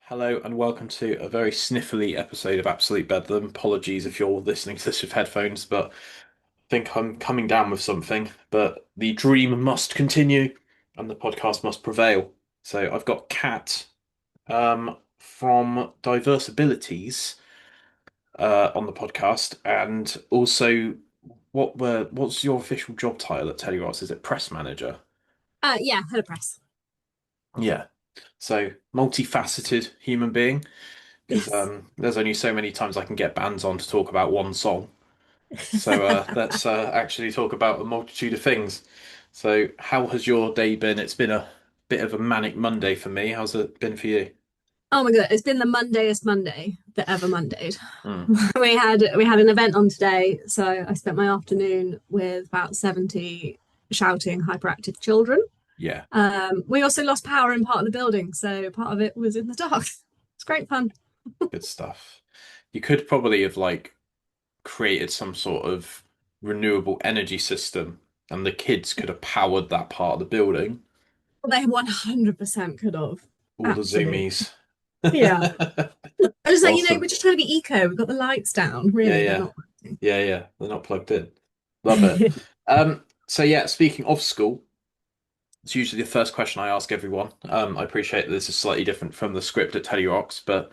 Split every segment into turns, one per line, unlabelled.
Hello and welcome to a very sniffly episode of Absolute Bedlam. Apologies if you're listening to this with headphones, but I think I'm coming down with something. But the dream must continue and the podcast must prevail. So I've got Kat from Diverse Abilities on the podcast, and also what's your official job title at Teddy Ross? Is it press manager?
Yeah, head of press.
Yeah. So multifaceted human being. Because
Yes.
there's only so many times I can get bands on to talk about one song. So let's actually talk about a multitude of things. So, how has your day been? It's been a bit of a manic Monday for me. How's it been for you?
Oh my God, it's been the Mondayest Monday that ever Mondayed.
Mm,
We had an event on today, so I spent my afternoon with about 70 shouting hyperactive children.
yeah,
We also lost power in part of the building, so part of it was in the dark. It's great fun.
good stuff. You could probably have like created some sort of renewable energy system, and the kids could have powered that part of the building.
They 100% could have.
All the
Absolutely.
zoomies.
Yeah. I was like, we're
Awesome.
just trying to be eco. We've got the lights down.
Yeah,
Really, they're
yeah.
not working.
Yeah, yeah. They're not plugged in. Love it. So yeah, speaking of school, it's usually the first question I ask everyone. I appreciate that this is slightly different from the script at Teddy Rocks, but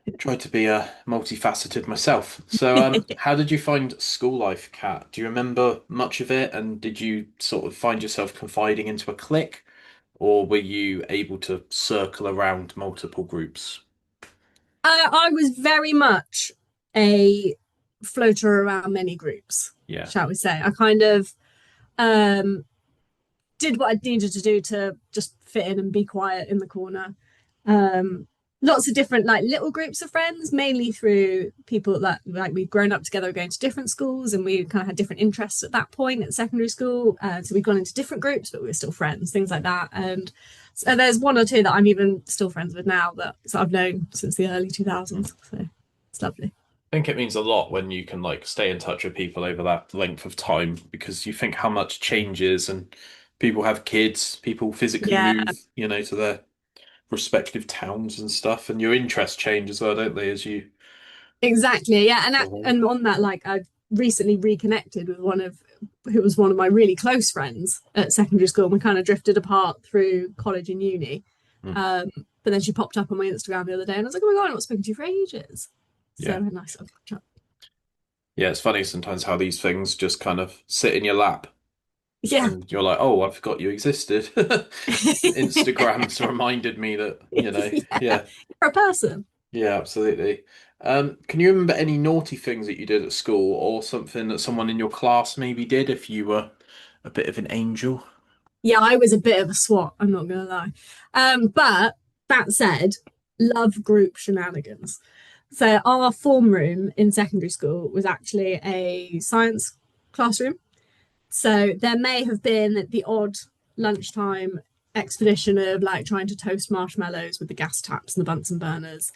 I try to be multifaceted myself. So, how did you find school life, Kat? Do you remember much of it? And did you sort of find yourself confiding into a clique, or were you able to circle around multiple groups?
I was very much a floater around many groups,
Yeah,
shall we say. I kind of um, did what I needed to do to just fit in and be quiet in the corner. Um, Lots of different like little groups of friends, mainly through people that like we'd grown up together, going to different schools, and we kind of had different interests at that point at secondary school. So we'd gone into different groups, but we were still friends, things like that. And so there's one or two that I'm even still friends with now that so I've known since the early 2000s. So it's lovely.
I think it means a lot when you can like stay in touch with people over that length of time because you think how much changes and people have kids, people physically
Yeah,
move, to their respective towns and stuff, and your interests change as well, don't they, as you
exactly. Yeah,
go on.
and on that, like I've recently reconnected with one of who was one of my really close friends at secondary school. We kind of drifted apart through college and uni.
Mm.
Um, but then she popped up on my Instagram the other day, and I was like, "Oh my god, I've not spoken to you for ages." So
Yeah.
a nice little catch up.
Yeah, it's funny sometimes how these things just kind of sit in your lap
Yeah,
and you're like, oh, I forgot you existed. Instagram's reminded me that,
yeah,
yeah,
you're a person.
yeah, absolutely. Can you remember any naughty things that you did at school or something that someone in your class maybe did if you were a bit of an angel?
Yeah, I was a bit of a swot. I'm not gonna lie. But that said, love group shenanigans. So our form room in secondary school was actually a science classroom. So there may have been the odd lunchtime expedition of like trying to toast marshmallows with the gas taps and the Bunsen burners.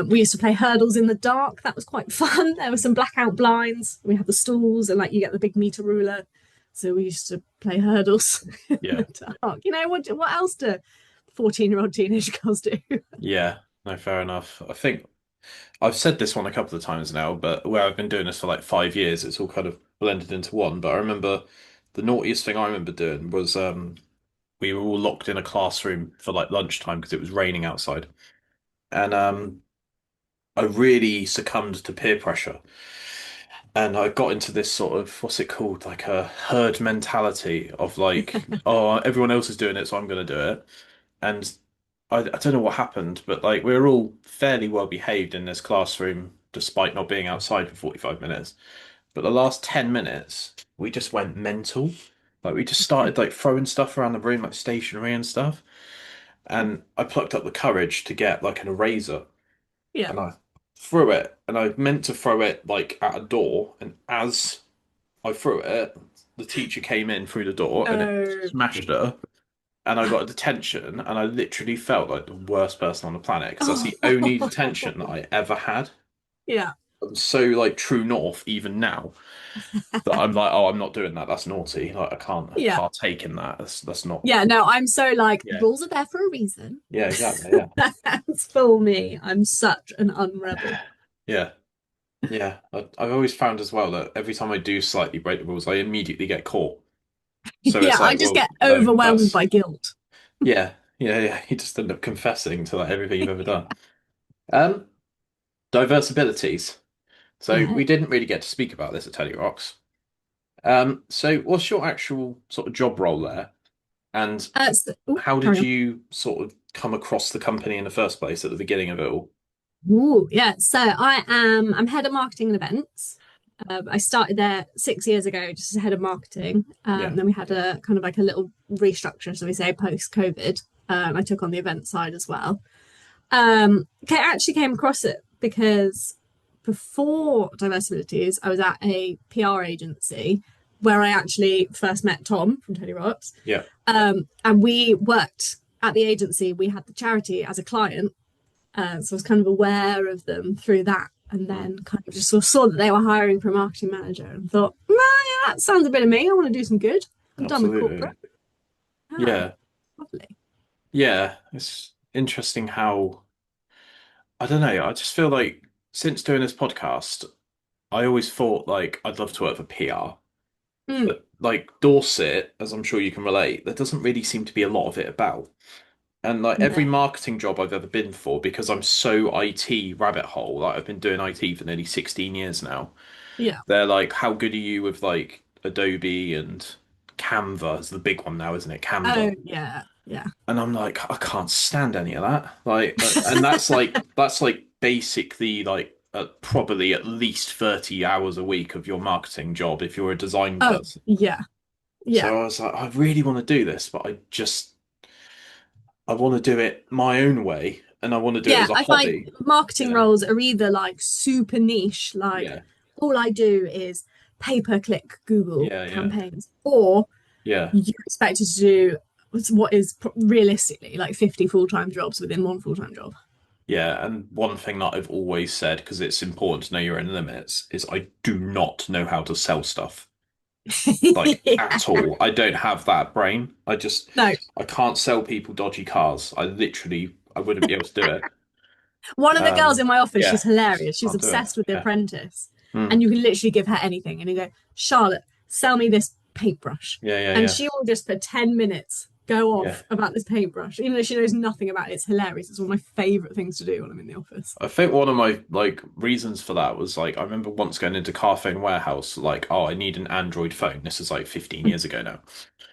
We used to play hurdles in the dark. That was quite fun. There were some blackout blinds. We had the stools, and like you get the big meter ruler. So we used to play hurdles in
Yeah.
the dark. What else do 14-year-old teenage girls do?
Yeah. No, fair enough. I think I've said this one a couple of times now, but where I've been doing this for like 5 years, it's all kind of blended into one. But I remember the naughtiest thing I remember doing was we were all locked in a classroom for like lunchtime because it was raining outside. And I really succumbed to peer pressure. And I got into this sort of, what's it called? Like a herd mentality of like, oh, everyone else is doing it, so I'm going to do it. And I don't know what happened, but like we were all fairly well behaved in this classroom despite not being outside for 45 minutes. But the last 10 minutes, we just went mental. Like we just started like throwing stuff around the room, like stationery and stuff. And I plucked up the courage to get like an eraser
Yeah.
and I threw it. And I meant to throw it like at a door. And as I threw it, the teacher came in through the door and it
Oh,
smashed her. And I got a detention, and I literally felt like the worst person on the planet because that's the only
oh,
detention that I ever had.
yeah.
I'm so like true north even now that I'm like, oh, I'm not doing that. That's naughty. Like I can't
Yeah.
partake in that. That's not.
Yeah, no, I'm so like
Yeah.
rules are there for a reason.
Yeah, exactly. Yeah.
That's for me. I'm such an unrebel.
Yeah. Yeah. I've always found as well that every time I do slightly break the rules, I immediately get caught. So
Yeah,
it's
I
like,
just
well,
get
no,
overwhelmed
that's
by guilt.
yeah, yeah, yeah. You just end up confessing to like everything you've ever done. Um, Diverse abilities. So
Yeah.
we didn't really get to speak about this at Teddy Rocks. So what's your actual sort of job role there? And how did
Carry on.
you sort of come across the company in the first place at the beginning of it all?
Ooh, yeah. So I'm head of marketing and events. I started there 6 years ago, just as head of marketing.
Yeah,
Then we had a kind of like a little restructure, so we say post COVID. I took on the event side as well. I actually came across it because before Diversibilities, I was at a PR agency where I actually first met Tom from Tony Rocks.
yeah,
And we worked at the agency, we had the charity as a client. So I was kind of aware of them through that. And
mm,
then kind of just sort of saw that they were hiring for a marketing manager and thought, nah, yeah, that sounds a bit of me. I want to do some good. I'm done with corporate.
absolutely.
Ah,
Yeah,
lovely.
yeah. It's interesting how I don't know. I just feel like since doing this podcast, I always thought like I'd love to work for PR.
Mm,
But like Dorset, as I'm sure you can relate, there doesn't really seem to be a lot of it about. And like every
no.
marketing job I've ever been for, because I'm so IT rabbit hole, like I've been doing IT for nearly 16 years now.
Yeah.
They're like, how good are you with like Adobe and Canva is the big one now, isn't it?
Oh,
Canva.
yeah. Yeah.
And I'm like, I can't stand any of that. Like, and that's like basically like probably at least 30 hours a week of your marketing job if you're a design
Oh,
person.
yeah. Yeah.
So I was like, I really want to do this, but I want to do it my own way, and I want to do it
Yeah.
as a
I find
hobby. You
marketing
know?
roles are either like super niche, like
Yeah,
all I do is pay per click Google
yeah, yeah,
campaigns, or
yeah,
you're expected to do what is realistically like 50 full-time jobs within one full-time job.
yeah. And one thing that I've always said, because it's important to know your own limits, is I do not know how to sell stuff. Like
Yeah.
at all. I don't have that brain.
No,
I can't sell people dodgy cars. I wouldn't be able to do it.
one of the girls in my office,
Yeah,
she's hilarious. She's
can't do it.
obsessed with The
Yeah.
Apprentice.
Mm.
And you can literally give her anything. And you go, Charlotte, sell me this paintbrush.
Yeah, yeah,
And
yeah.
she will just for 10 minutes go
Yeah.
off about this paintbrush, even though she knows nothing about it. It's hilarious. It's one of my favourite things to do when I'm in the office.
I think one of my like reasons for that was like I remember once going into Carphone Warehouse, like, oh, I need an Android phone. This is like 15 years ago now.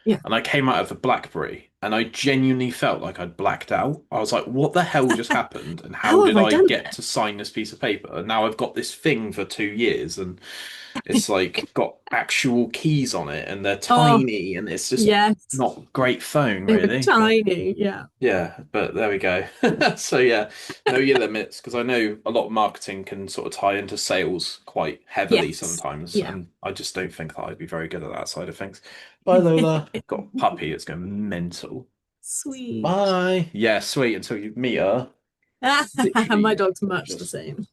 Yeah.
And I came out of a BlackBerry and I genuinely felt like I'd blacked out. I was like, what the hell just happened? And how
How have
did
I
I
done
get
this?
to sign this piece of paper? And now I've got this thing for 2 years and it's like got actual keys on it and they're
Oh,
tiny and it's just
yes.
not a great phone
They were
really. But
tiny. Yeah.
yeah, but there we go. So yeah, know your limits because I know a lot of marketing can sort of tie into sales quite heavily
Yes.
sometimes,
Yeah.
and I just don't think that I'd be very good at that side of things. Bye, Lola. Got a puppy. It's going mental.
Sweet.
Bye. Yeah, sweet. Until you meet her,
My
literally
dog's much the
just
same.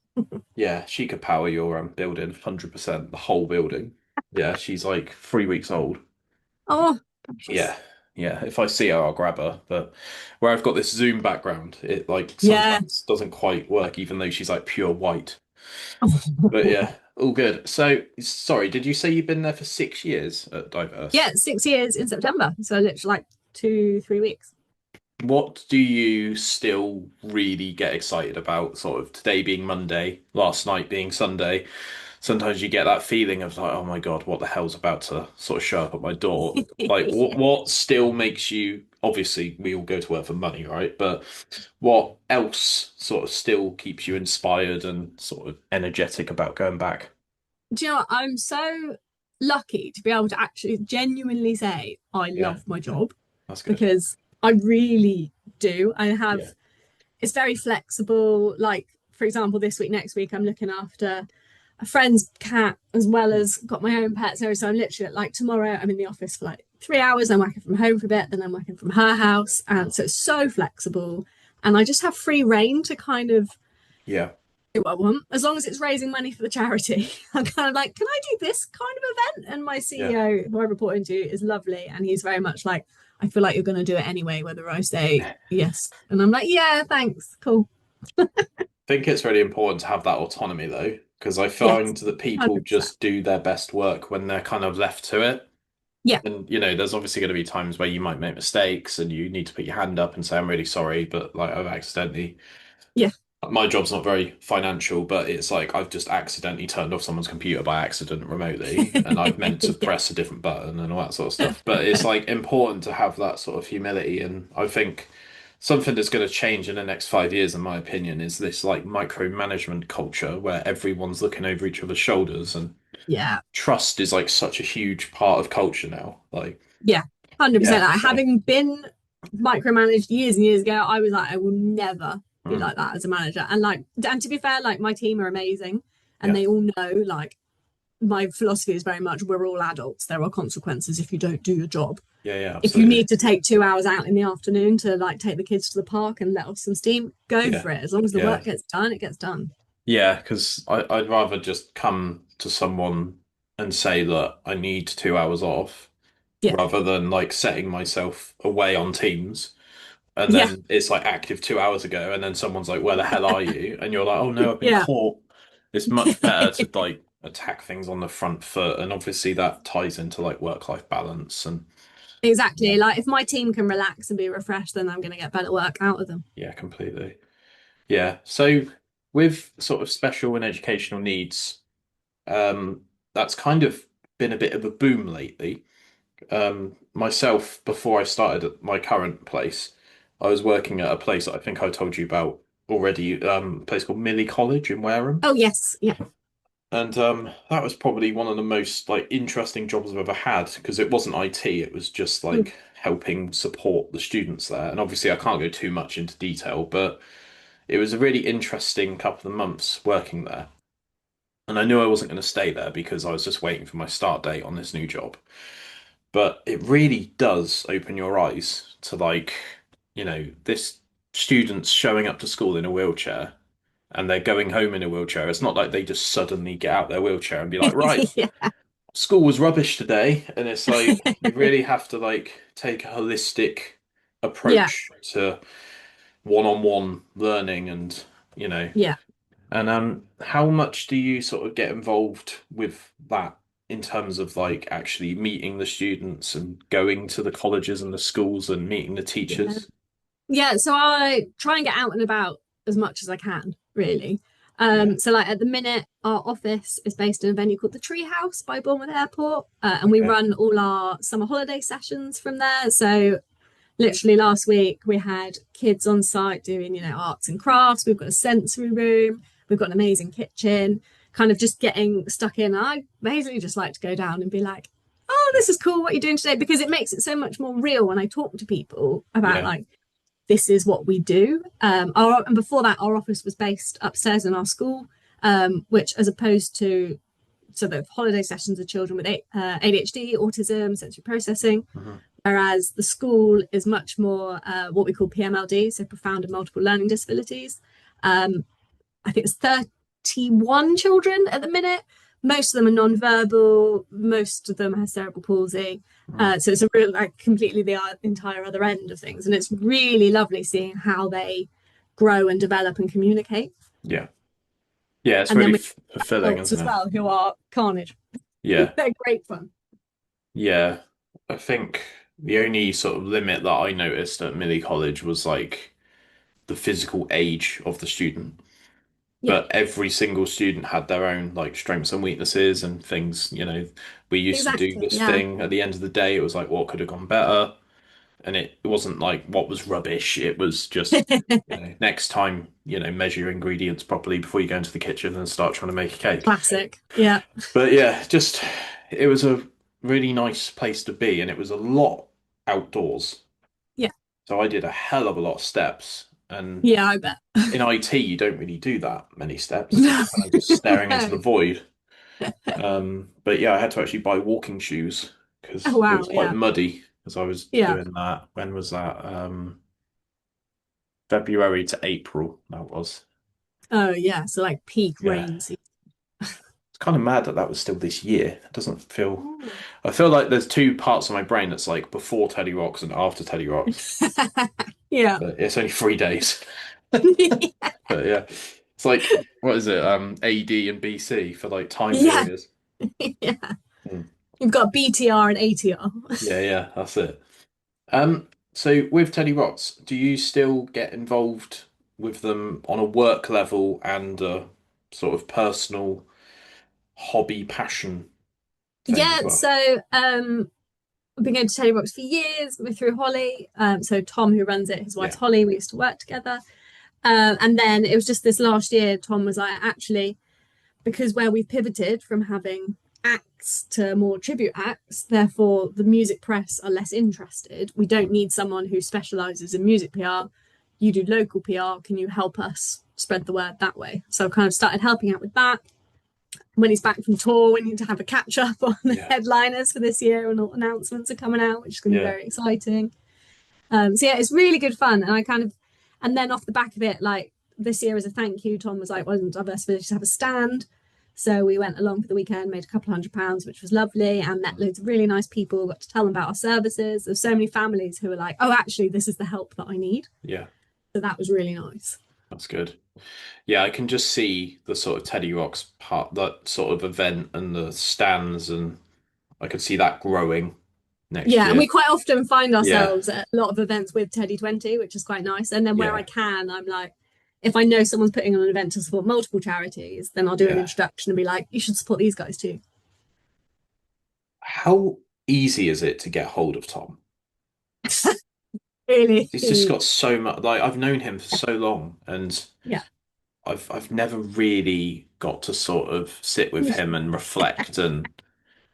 yeah, she could power your building 100%, the whole building. Yeah, she's like 3 weeks old.
Oh, precious.
Yeah, yeah. If I see her, I'll grab her. But where I've got this Zoom background, it like
Yeah.
sometimes doesn't quite work, even though she's like pure white. But yeah, all good. So, sorry, did you say you've been there for 6 years at Diverse?
Yeah, 6 years in September. So literally like 2, 3 weeks.
What do you still really get excited about? Sort of today being Monday, last night being Sunday. Sometimes you get that feeling of like, oh my God, what the hell's about to sort of show up at my door? Like, what still makes you, obviously, we all go to work for money, right? But what else sort of still keeps you inspired and sort of energetic about going back?
Do you know what? I'm so lucky to be able to actually genuinely say I
Yeah,
love my job
that's good.
because I really do. I
Yeah.
have, it's very flexible. Like, for example, this week, next week, I'm looking after a friend's cat as well
Mm.
as got my own pet. So I'm literally like tomorrow, I'm in the office for like 3 hours. I'm working from home for a bit, then I'm working from her house. And
Oh,
so it's so flexible. And I just have free reign to kind of
yeah.
do what I want as long as it's raising money for the charity. I'm kind of like, can I do this kind of event? And my
Yeah.
CEO, who I report into, is lovely, and he's very much like, I feel like you're going to do it anyway, whether I say yes. And I'm like, yeah, thanks, cool,
Think it's really important to have that autonomy though, because I
yes,
find that people
100%.
just do their best work when they're kind of left to it.
Yeah,
And there's obviously going to be times where you might make mistakes and you need to put your hand up and say, I'm really sorry, but like I've accidentally,
yeah,
my job's not very financial, but it's like I've just accidentally turned off someone's computer by accident remotely and I've meant to
yeah,
press a different button and all that sort of stuff. But it's like important to have that sort of humility. And I think something that's going to change in the next 5 years, in my opinion, is this like micromanagement culture where everyone's looking over each other's shoulders and
yeah.
trust is like such a huge part of culture now. Like,
Yeah, 100%.
yeah,
Like,
so
having been micromanaged years and years ago, I was like, I will never be
mm,
like that as a manager. And like, and to be fair, like my team are amazing, and
yeah,
they all know like my philosophy is very much we're all adults. There are consequences if you don't do your job.
yeah, yeah,
If you
absolutely.
need to take 2 hours out in the afternoon to like take the kids to the park and let off some steam, go
Yeah,
for it. As long as the
yeah.
work gets done, it gets done.
Yeah, because I'd rather just come to someone and say that I need 2 hours off
Yeah,
rather than like setting myself away on Teams and
yeah,
then it's like active 2 hours ago and then someone's like, where the hell are you? And you're like, oh no, I've been
yeah.
caught. It's much better to like attack things on the front foot. And obviously that ties into like work-life balance and yeah,
Exactly. Like if my team can relax and be refreshed, then I'm going to get better work out of them.
yeah, completely. Yeah. So with sort of special and educational needs, that's kind of been a bit of a boom lately. Myself, before I started at my current place, I was working at a place that I think I told you about already, a place called Millie College in Wareham.
Oh yes, yeah.
And that was probably one of the most like interesting jobs I've ever had because it wasn't IT, it was just
Mm.
like helping support the students there. And obviously I can't go too much into detail, but it was a really interesting couple of months working there. And I knew I wasn't going to stay there because I was just waiting for my start date on this new job. But it really does open your eyes to like, this students showing up to school in a wheelchair and they're going home in a wheelchair. It's not like they just suddenly get out their wheelchair and be like, right,
Yeah.
school was rubbish today. And it's like you really have to like take a holistic
Yeah,
approach to one-on-one learning and
yeah.
and how much do you sort of get involved with that in terms of like actually meeting the students and going to the colleges and the schools and meeting the
Yeah.
teachers?
Yeah, so I try and get out and about as much as I can, really.
Yeah.
So like at the minute, our office is based in a venue called the Tree House by Bournemouth Airport, and we
Okay.
run all our summer holiday sessions from there. So literally last week we had kids on site doing, arts and crafts. We've got a sensory room. We've got an amazing kitchen. Kind of just getting stuck in. I basically just like to go down and be like, "Oh,
Yeah.
this is cool. What are you doing today?" Because it makes it so much more real when I talk to people about
Yeah.
like this is what we do. And before that, our office was based upstairs in our school, which, as opposed to, so the holiday sessions are children with ADHD, autism, sensory processing,
Mhm.
whereas the school is much more what we call PMLD, so profound and multiple learning disabilities. Um, I think it's 31 children at the minute. Most of them are non-verbal. Most of them have cerebral palsy.
Mhm.
So it's a real, like, completely the entire other end of things, and it's really lovely seeing how they grow and develop and communicate.
Yeah. Yeah, it's
And then
really
we have
fulfilling,
adults
isn't
as
it?
well who are carnage.
Yeah.
They're great fun.
Yeah. I think the only sort of limit that I noticed at Millie College was like the physical age of the student.
Yeah,
But every single student had their own like strengths and weaknesses and things, we used to do
exactly.
this
Yeah,
thing at the end of the day. It was like what could have gone better. And it wasn't like what was rubbish. It was just, next time, measure your ingredients properly before you go into the kitchen and start trying to make a cake.
classic. Yeah,
But yeah, just it was a really nice place to be and it was a lot outdoors.
yeah,
So I did a hell of a lot of steps. And
yeah. I bet.
in IT, you don't really do that many steps because you're kind of just staring into the void. But yeah, I had to actually buy walking shoes
Oh
because it
wow.
was quite
Yeah,
muddy because I was
yeah.
doing that. When was that? February to April, that was.
Oh yeah, so like peak
Yeah.
rain season.
It's kind of mad that that was still this year. It doesn't feel.
Ooh.
I feel like there's two parts of my brain that's like before Teddy Rocks and after Teddy Rocks,
Yeah.
but it's only 3 days. But yeah, it's like what is it? AD and BC for like time
Yeah.
periods.
Yeah.
Hmm.
You've got BTR and ATR.
Yeah, yeah, that's it. So with Teddy Rocks, do you still get involved with them on a work level and a sort of personal hobby passion thing as
Yeah,
well?
so I've been going to Teddy Rocks for years. We're through Holly. So Tom, who runs it, his wife's
Yeah.
Holly. We used to work together. And then it was just this last year, Tom was like, actually, because where we've pivoted from having acts to more tribute acts, therefore the music press are less interested. We don't need someone who specializes in music PR. You do local PR. Can you help us spread the word that way? So I kind of started helping out with that. When he's back from tour, we need to have a catch up on the
Yeah.
headliners for this year, and all announcements are coming out, which is going to be
Yeah.
very exciting. So yeah, it's really good fun, and I kind of, and then off the back of it, like this year as a thank you, Tom was like, "Why don't Diverse Village have a stand?" So we went along for the weekend, made a couple £100, which was lovely, and met loads of really nice people. Got to tell them about our services. There's so many families who were like, "Oh, actually, this is the help that I need."
Yeah.
So that was really nice.
That's good. Yeah, I can just see the sort of Teddy Rocks part, that sort of event and the stands, and I could see that growing next
Yeah, and we
year.
quite often find
Yeah.
ourselves at a lot of events with Teddy 20, which is quite nice. And then where I
Yeah.
can, I'm like, if I know someone's putting on an event to support multiple charities, then I'll do an
Yeah.
introduction and be like, you should support these guys too.
How easy is it to get hold of Tom?
Really?
He's just got so much, like I've known him for so long and
Yeah.
I've never really got to sort of sit with him and reflect, and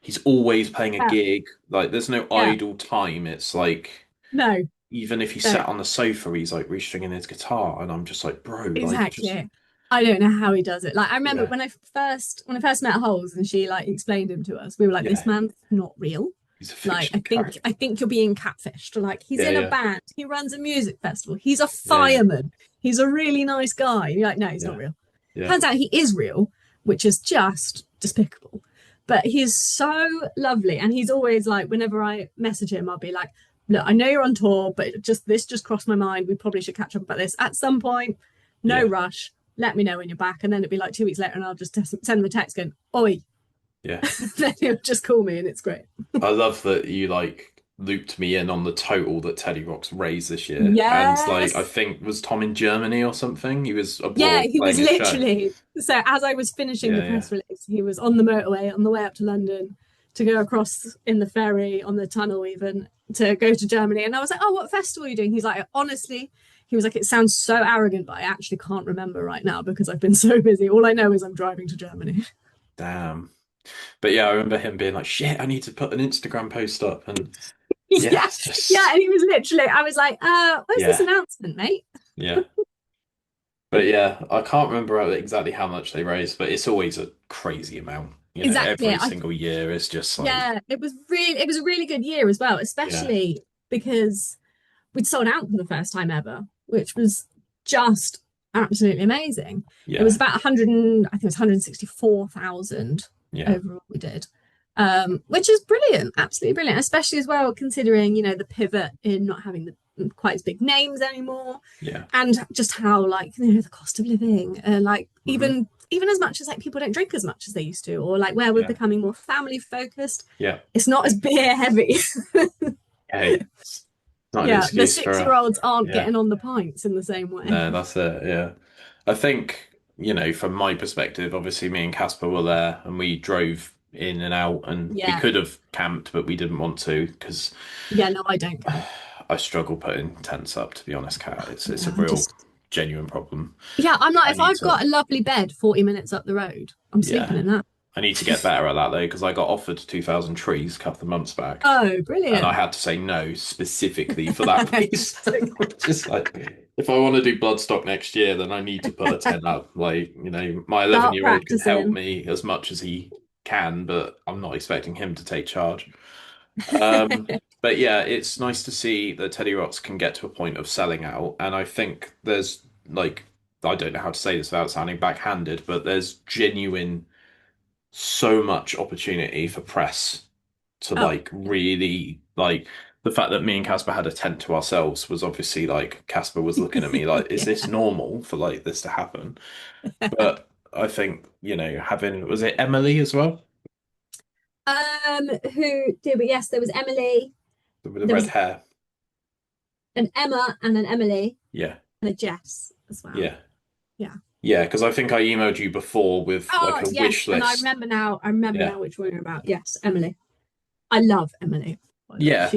he's always playing a
Yeah.
gig. Like there's no
Yeah.
idle time. It's like
No,
even if he
no,
sat on the sofa, he's like restringing his guitar, and I'm just like, bro, like just
exactly. I don't know how he does it. Like I remember
yeah,
when I first met Holes and she like explained him to us, we were like, this
yeah.
man's not real.
He's a
Like
fictional
I
character.
think you're being catfished. Like he's
Yeah,
in a
yeah,
band, he runs a music festival, he's a
yeah,
fireman, he's a really nice guy. And you're like, no, he's not
yeah,
real.
yeah,
Turns out he is real, which is just despicable. But he's so lovely, and he's always like, whenever I message him, I'll be like, look, I know you're on tour, but this just crossed my mind. We probably should catch up about this at some point. No
yeah,
rush. Let me know when you're back, and then it'd be like 2 weeks later, and I'll just send him a text going, "Oi,"
yeah.
then he'll just call me, and it's great.
I love that you like looped me in on the total that Teddy Rocks raised this year. And like I
Yes.
think was Tom in Germany or something? He was
Yeah,
abroad
he was
playing a show.
literally. So as I was finishing the
Yeah, yeah,
press release, he was on the motorway on the way up to London to go across in the ferry on the tunnel, even to go to Germany. And I was like, "Oh, what festival are you doing?" He's like, "Honestly," he was like, "it sounds so arrogant, but I actually can't remember right now because I've been so busy. All I know is I'm driving to Germany."
damn. But yeah, I remember him being like, shit, I need to put an Instagram post up. And yeah,
Yeah,
it's
yeah,
just
and he was literally. I was like, "Where's this
yeah,
announcement, mate?"
yeah. But yeah, I can't remember exactly how much they raised, but it's always a crazy amount. You know,
Exactly.
every single year it's just like,
Yeah, it was a really good year as well,
yeah,
especially because we'd sold out for the first time ever, which was just absolutely amazing. It was
yeah,
about 100 and I think it was 164,000
yeah,
overall we did. Which is brilliant, absolutely brilliant, especially as well considering, the pivot in not having the quite as big names anymore,
yeah.
and just how like the cost of living and like
Hmm.
even as much as like people don't drink as much as they used to, or like where we're
Yeah,
becoming more family focused,
yeah.
it's not as beer heavy.
Hey, it's not an
Yeah, the
excuse for
6 year olds aren't
yeah.
getting on the pints in the same way.
No, that's it. Yeah. I think, from my perspective, obviously me and Casper were there and we drove in and out and we
Yeah.
could have camped, but we didn't want to because
Yeah, no, I don't camp.
I struggle putting tents up, to be honest, Kat. It's a
Yeah, I
real
just
genuine problem.
yeah, I'm like
I
if
need
I've
to,
got a lovely bed 40 minutes up the road, I'm sleeping
yeah,
in that.
I need to get better at that though, because I got offered 2,000 trees a couple of months back
Oh,
and I
brilliant.
had to say no specifically for that reason. Just like, if I want to do Bloodstock next year, then I need to put a tent up. Like, my
Start
11-year-old can help
practicing.
me as much as he can, but I'm not expecting him to take charge. But yeah, it's nice to see that Teddy Rocks can get to a point of selling out, and I think there's like I don't know how to say this without sounding backhanded, but there's genuine so much opportunity for press to
Oh,
like really like the fact that me and Casper had a tent to ourselves was obviously like Casper was looking at me like, is
yeah.
this normal for like this to happen? But I think, having was it Emily as well?
Who did we? Yes, there was Emily.
With the
There
red
was
hair.
an Emma and an Emily
Yeah.
and a Jess as well.
Yeah.
Yeah.
Yeah, because I think I emailed you before with like
Oh
a wish
yes, and I
list.
remember now. I remember
Yeah.
now which one you're about. Yes, Emily. I love Emily. By the way,
Yeah.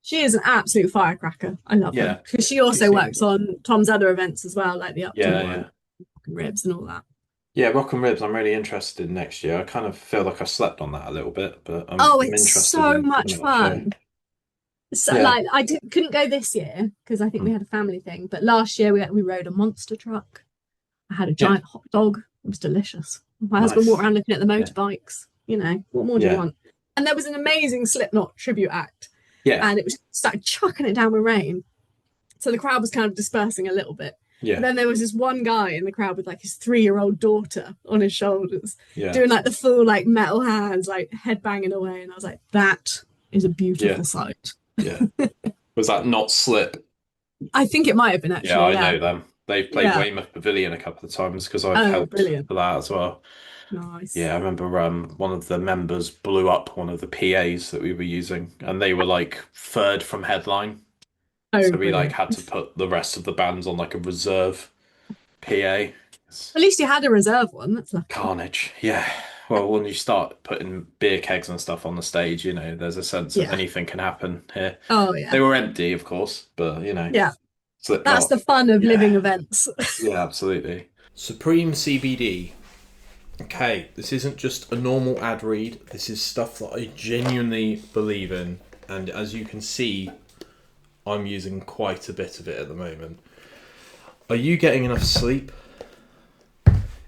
she is an absolute firecracker. I love her
Yeah.
because she
She
also works
seems.
on Tom's other events as well, like the Upton
Yeah,
one,
yeah.
and ribs and all that.
Yeah, Rock and Ribs, I'm really interested in next year. I kind of feel like I slept on that a little bit, but I'm
Oh,
I'm
it's
interested
so
in
much
giving it a show.
fun. So
Yeah.
like couldn't go this year because I think we
Mm.
had a family thing, but last year we rode a monster truck. I had a
Yeah.
giant hot dog. It was delicious. My husband walked
Nice.
around looking at the
Yeah.
motorbikes. What more do you
Yeah.
want? And there was an amazing Slipknot tribute act,
Yeah.
and it was started chucking it down with rain. So the crowd was kind of dispersing a little bit. But
Yeah.
then there was this one guy in the crowd with like his 3-year-old daughter on his shoulders,
Yeah.
doing like the full like metal hands, like head banging away. And I was like, that is a
Yeah.
beautiful sight.
Yeah. Was that not Slip?
I think it might have been
Yeah,
actually,
I
yeah.
know them. They've played
Yeah.
Weymouth Pavilion a couple of times because I've
Oh,
helped
brilliant.
for that as well.
Nice.
Yeah, I remember one of the members blew up one of the PAs that we were using, and they were like third from headline.
Oh,
So we like
brilliant.
had to put the rest of the bands on like a reserve PA.
At least you had a reserve one. That's lucky.
Carnage. Yeah. Well, when you start putting beer kegs and stuff on the stage, there's a sense of
Yeah.
anything can happen here.
Oh,
They
yeah.
were empty, of course, but
Yeah. That's
Slipknot.
the fun of
Yeah.
living events.
Yeah, absolutely. Supreme CBD. Okay, this isn't just a normal ad read. This is stuff that I genuinely believe in. And as you can see, I'm using quite a bit of it at the moment. Are you getting enough sleep?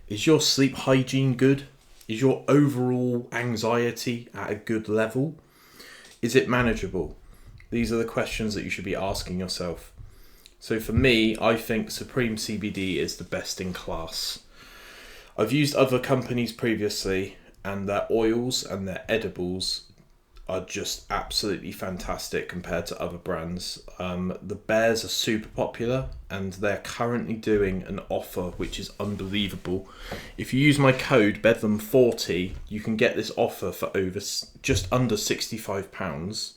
Is your sleep hygiene good? Is your overall anxiety at a good level? Is it manageable? These are the questions that you should be asking yourself. So for me, I think Supreme CBD is the best in class. I've used other companies previously, and their oils and their edibles are just absolutely fantastic compared to other brands. The Bears are super popular, and they're currently doing an offer which is unbelievable. If you use my code Bedlam40, you can get this offer for just under £65.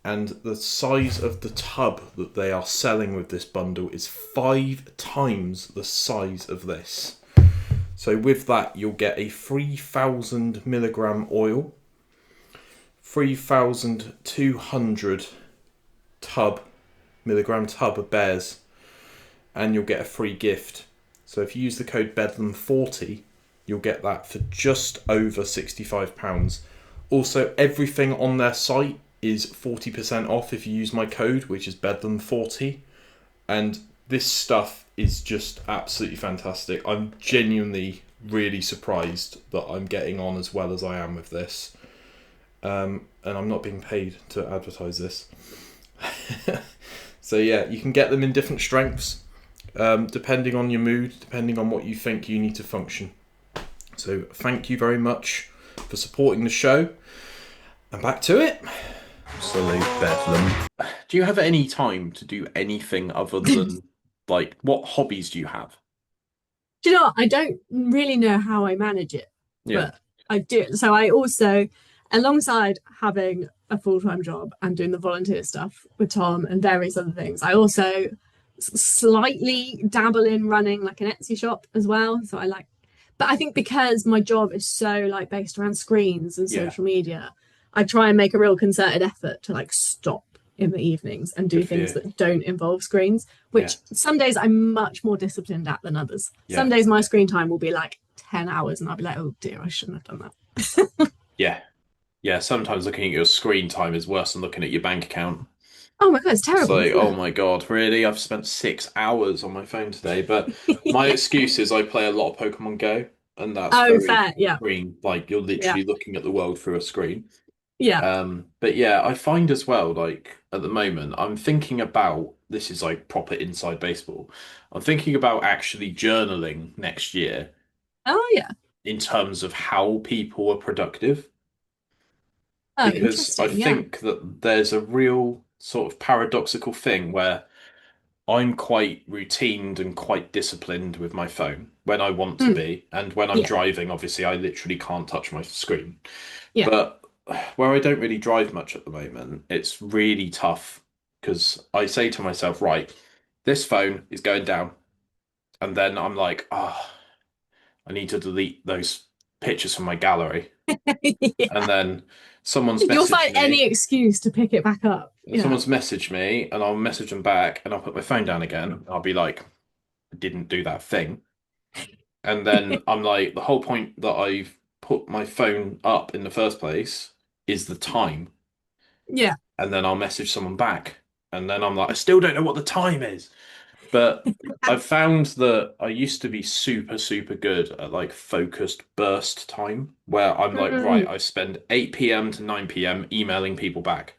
And the size of the tub that they are selling with this bundle is 5 times the size of this. So with that, you'll get a 3,000 milligram oil, 3,200 milligram tub of Bears, and you'll get a free gift. So if you use the code Bedlam40, you'll get that for just over £65. Also, everything on their site is 40% off if you use my code, which is Bedlam40. And this stuff is just absolutely fantastic. I'm genuinely really surprised that I'm getting on as well as I am with this. And I'm not being paid to advertise this. So yeah, you can get them in different strengths, depending on your mood, depending on what you think you need to function. So thank you very much for supporting the show. And back to it. Absolute bedlam. Do you have any time to do anything other than like what hobbies do you have?
Do you know what? I don't really know how I manage it,
Yeah,
but I do. So I also, alongside having a full-time job and doing the volunteer stuff with Tom and various other things, I also slightly dabble in running like an Etsy shop as well. So I like, but I think because my job is so like based around screens and
yeah,
social media, I try and make a real concerted effort to like stop in the evenings and do
good for
things
you.
that don't involve screens,
Yeah,
which some days I'm much more disciplined at than others. Some
yeah,
days my screen time will be like 10 hours and I'll be like, oh dear, I shouldn't have done that.
yeah, yeah. Sometimes looking at your screen time is worse than looking at your bank account.
Oh my God, it's
It's
terrible,
like,
isn't
oh
it?
my God, really? I've spent 6 hours on my phone today. But my excuse is I play a lot of Pokemon Go, and that's
Oh,
very
fair. Yeah.
screen. Like you're
Yeah.
literally looking at the world through a screen.
Yeah.
But yeah, I find as well, like at the moment, I'm thinking about this is like proper inside baseball. I'm thinking about actually journaling next year
Oh yeah.
in terms of how people are productive,
Oh,
because I
interesting. Yeah.
think that there's a real sort of paradoxical thing where I'm quite routined and quite disciplined with my phone when I want to
Mm,
be, and when I'm
yeah.
driving, obviously, I literally can't touch my screen.
Yeah.
But where I don't really drive much at the moment, it's really tough because I say to myself, right, this phone is going down. And then I'm like, oh, I need to delete those pictures from my gallery. And
Yeah.
then someone's
You'll
messaged
find any
me,
excuse to pick it back up. Yeah.
someone's messaged me, and I'll message them back, and I'll put my phone down again. I'll be like, I didn't do that thing. And then I'm like, the whole point that I've put my phone up in the first place is the time.
Yeah.
And then I'll message someone back. And then I'm like, I still don't know what the time is. But I've found that I used to be super, super good at like focused burst time, where I'm like, right,
Mm,
I spend 8 p.m. to 9 p.m. emailing people back.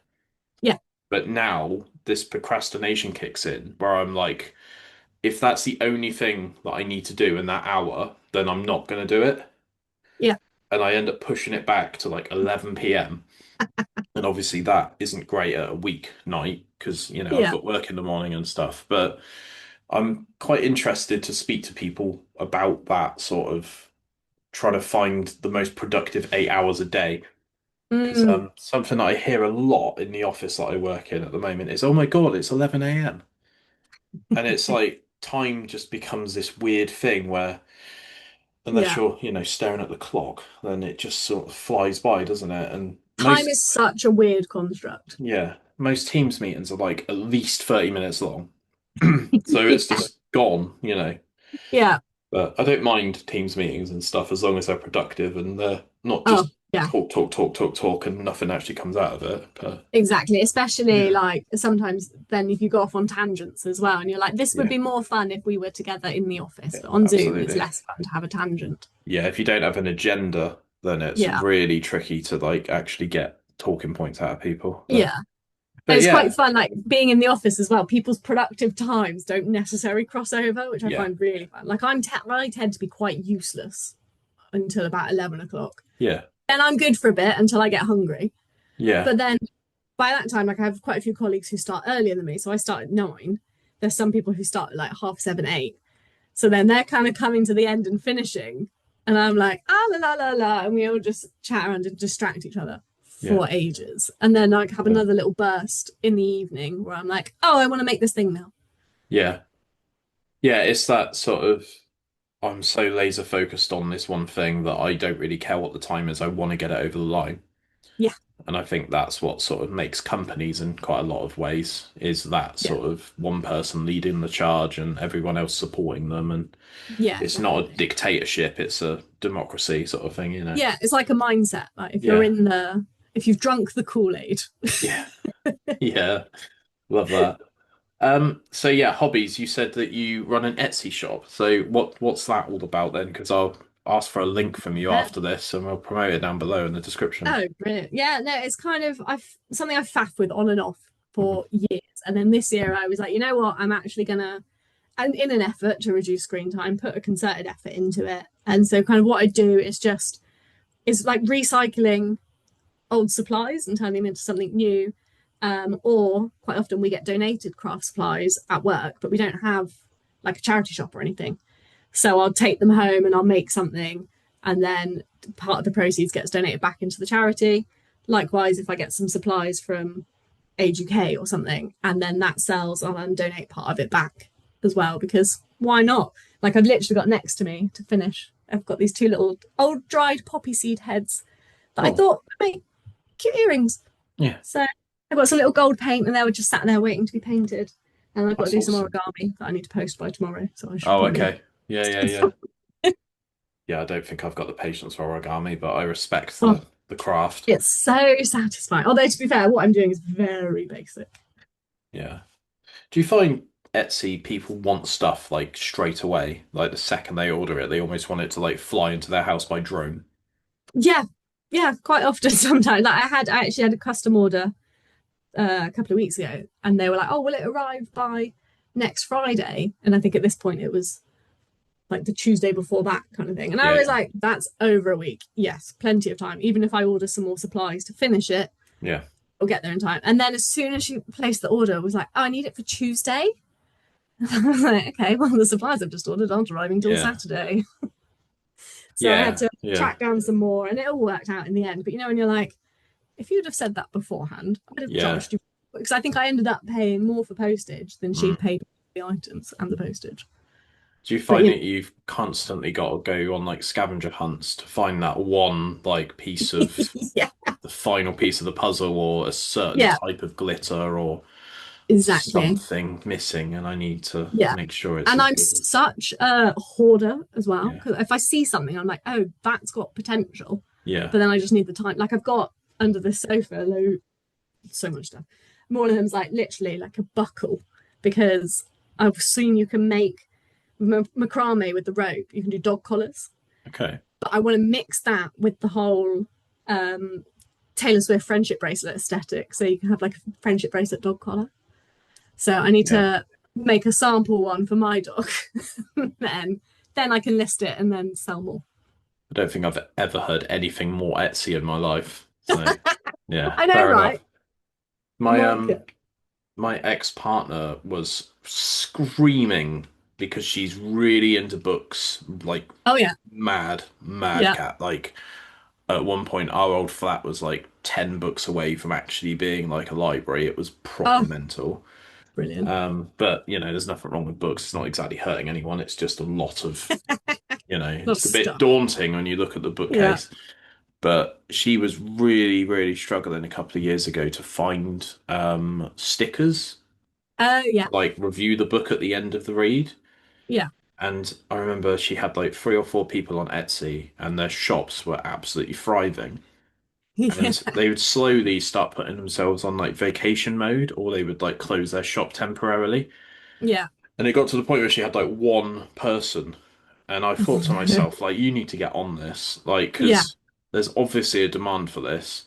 yeah.
But now this procrastination kicks in, where I'm like, if that's the only thing that I need to do in that hour, then I'm not going to do it.
Yeah.
And I end up pushing it back to like 11 p.m. And obviously that isn't great at a weeknight because, I've
Yeah.
got work in the morning and stuff. But I'm quite interested to speak to people about that sort of trying to find the most productive 8 hours a day. Because
Mm,
something that I hear a lot in the office that I work in at the moment is, oh my God, it's 11 a.m. And it's like time just becomes this weird thing where unless
yeah.
you're, staring at the clock, then it just sort of flies by, doesn't it? And
Time is such a weird construct.
most Teams meetings are like at least 30 minutes long. So it's
Yeah.
just gone.
Yeah.
But I don't mind Teams meetings and stuff as long as they're productive and they're not
Oh,
just
yeah.
talk, talk, talk, talk, talk and nothing actually comes out of it. But
Exactly. Especially
yeah,
like sometimes then if you go off on tangents as well and you're like, this would
yeah,
be more fun if we were together in the office,
yeah,
but on Zoom it's
absolutely.
less fun to have a tangent.
Yeah, if you don't have an agenda, then it's
Yeah.
really tricky to like actually get talking points out of people. But
Yeah. And
but
it's quite
yeah,
fun, like being in the office as well. People's productive times don't necessarily cross over, which I
yeah,
find really fun. Like I tend to be quite useless until about 11 o'clock.
yeah,
Then I'm good for a bit until I get hungry.
yeah,
But then by that time, like I have quite a few colleagues who start earlier than me. So I start at 9. There's some people who start at like half 7, 8. So then they're kind of coming to the end and finishing. And I'm like, ah, la, la, la, la. And we all just chat around and distract each other
yeah,
for ages. And then I have
yeah,
another little burst in the evening where I'm like, oh, I want to make this thing now.
yeah. Yeah, it's that sort of I'm so laser focused on this one thing that I don't really care what the time is. I want to get it over the line.
Yeah,
And I think that's what sort of makes companies in quite a lot of ways is that
yeah,
sort of one person leading the charge and everyone else supporting them. And
yeah,
it's not a
definitely.
dictatorship, it's a democracy sort of thing.
Yeah, it's like a mindset. Like
Yeah.
if you've drunk the Kool-Aid.
Yeah. Yeah. Love that. So yeah, hobbies. You said that you run an Etsy shop. So what's that all about then? Because I'll ask for a link from you
Yeah.
after this and we'll promote it down below in the description.
Oh, brilliant. Yeah, no, it's kind of I've something I've faffed with on and off
Mhm.
for years. And then this year I was like, you know what? I'm actually gonna and in an effort to reduce screen time, put a concerted effort into it. And so kind of what I do is like recycling old supplies and turning them into something new. Or quite often we get donated craft supplies at work, but we don't have like a charity shop or anything. So I'll take them home and I'll make something, and then part of the proceeds gets donated back into the charity. Likewise, if I get some supplies from Age UK or something, and then that sells, I'll then donate part of it back as well because why not? Like I've literally got next to me to finish. I've got these two little old dried poppy seed heads that I
Oh,
thought would make cute earrings.
yeah.
So I've got some little gold paint, and they were just sat there waiting to be painted. And I've got to
That's
do some
awesome.
origami that I need to post by tomorrow. So I should
Oh,
probably
okay. Yeah, yeah, yeah. Yeah, I don't think I've got the patience for origami, but I respect
oh,
the craft.
it's so satisfying. Although to be fair, what I'm doing is very basic.
Yeah. Do you find Etsy people want stuff like straight away? Like the second they order it, they almost want it to like fly into their house by drone.
Yeah, Yeah, quite often sometimes. Like I actually had a custom order a couple of weeks ago, and they were like, "Oh, will it arrive by next Friday?" And I think at this point it was like the Tuesday before that kind of thing. And I
Yeah,
was
yeah,
like, "That's over a week. Yes, plenty of time. Even if I order some more supplies to finish it,
yeah,
I'll get there in time." And then as soon as she placed the order, it was like, "Oh, I need it for Tuesday." I was like, "Okay, well, the supplies I've just ordered aren't arriving till
yeah,
Saturday." So I had
yeah,
to
yeah,
track down some more, and it all worked out in the end. But you know, when you're like, if you'd have said that beforehand, I'd have
yeah.
charged you, because I think I ended up paying more for postage than she
Mm.
paid for the items and the postage.
Do you
But
find
you
that you've constantly got to go on like scavenger hunts to find that one like piece
know,
of
yeah,
the final piece of the puzzle or a certain
yeah,
type of glitter or
exactly,
something missing and I need to
yeah.
make sure it's
And
as
I'm
good as
such a hoarder as well,
yeah.
because if I see something, I'm like, oh, that's got potential,
Yeah.
but then I just need the time. Like I've got under the sofa, so much stuff. One of them's like literally like a buckle, because I've seen you can make macrame with the rope. You can do dog collars,
Okay.
but I want to mix that with the whole um, Taylor Swift friendship bracelet aesthetic. So you can have like a friendship bracelet dog collar. So I need
Yeah.
to make a sample one for my dog. then then I can list it and then sell more.
I don't think I've ever heard anything more Etsy in my life. So yeah,
I know,
fair
right?
enough.
I
My
like it.
my ex-partner was screaming because she's really into books, like
Oh yeah,
mad
yeah.
cat. Like at one point our old flat was like 10 books away from actually being like a library. It was proper
Oh,
mental.
brilliant.
But there's nothing wrong with books. It's not exactly hurting anyone. It's just a lot of,
Love
it's a bit
stuff.
daunting when you look at the
Yeah.
bookcase. But she was really, really struggling a couple of years ago to find stickers
Oh
to
yeah,
like review the book at the end of the read.
yeah.
And I remember she had like three or four people on Etsy, and their shops were absolutely thriving. And
Yeah.
they would slowly start putting themselves on like vacation mode, or they would like close their shop temporarily.
Yeah.
And it got to the point where she had like one person. And I thought to myself, like, you need to get on this, like,
Yeah.
because there's obviously a demand for this.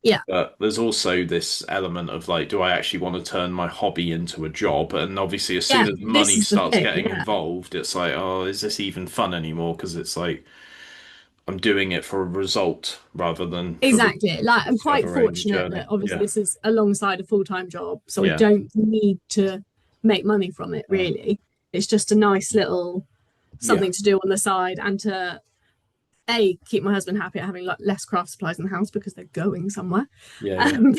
Yeah.
But there's also this element of like, do I actually want to turn my hobby into a job? And obviously, as soon
Yeah.
as
This
money
is the
starts
thing.
getting
Yeah.
involved, it's like, oh, is this even fun anymore? Because it's like I'm doing it for a result rather than for the
Exactly. Like I'm quite
discovering
fortunate
journey.
that obviously
Yeah,
this is alongside a full-time job, so I
yeah,
don't need to make money from it
mm,
really. It's just a nice little
yeah,
something to do on the side, and to a keep my husband happy at having like less craft supplies in the house because they're going somewhere.
yeah, yeah,
Um,